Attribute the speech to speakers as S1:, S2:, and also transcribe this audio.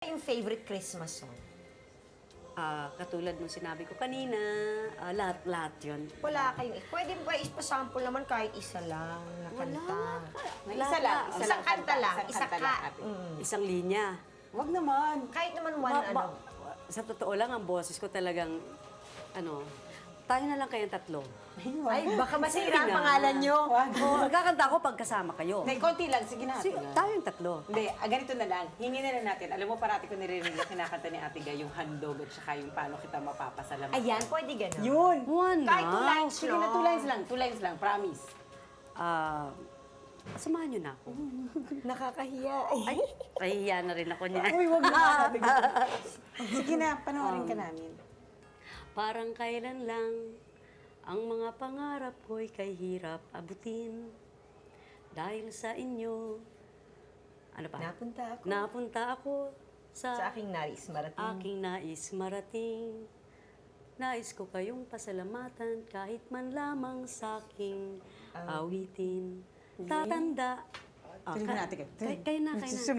S1: Yung favorite Christmas song?
S2: Katulad nung sinabi ko kanina, lahat-lahat yun.
S1: Wala kayong... Pwede ba ipasample naman kahit isa lang na kanta?
S3: Isa lang.
S1: Isang kanta lang.
S3: Isang kanta lang, ate.
S2: Isang linya.
S3: Wag naman.
S1: Kahit naman one, ano.
S2: Sa totoo lang, ang boses ko talagang, tayo na lang kayong tatlo.
S1: Ay, baka masira ang
S2: Sige na.
S1: pangalan nyo.
S2: Magkakanta ako pag kasama kayo.
S3: Hindi, konti lang. Sige na.
S2: Tayong tatlo.
S3: Hindi, ganito na lang. Hingi na lang natin. Alam mo, parati ko niririnig na kinakanta ni Ate Guy yung handog at saka yung paano kita mapapasalamatan.
S1: Ayan, pwede gano'n.
S3: Yun!
S2: One
S1: Kahit two
S2: na.
S1: lines
S3: Sige na, 2 lines lang. 2 lines lang. Promise.
S2: Samahan nyo na ako.
S1: Nakakahiya.
S2: Ay, nahihiya na rin ako niya.
S3: Uy, wag na. Sige na, panoorin ka namin.
S2: Parang kailan lang ang mga pangarap ko'y kay hirap abutin. Dahil sa inyo, ano pa? Napunta ako
S1: Sa aking nais marating.
S2: aking nais marating. Nais ko kayong pasalamatan kahit man lamang sa aking awitin. Tatanda.
S3: Tuloy mo natin kayo.
S2: Kayo na.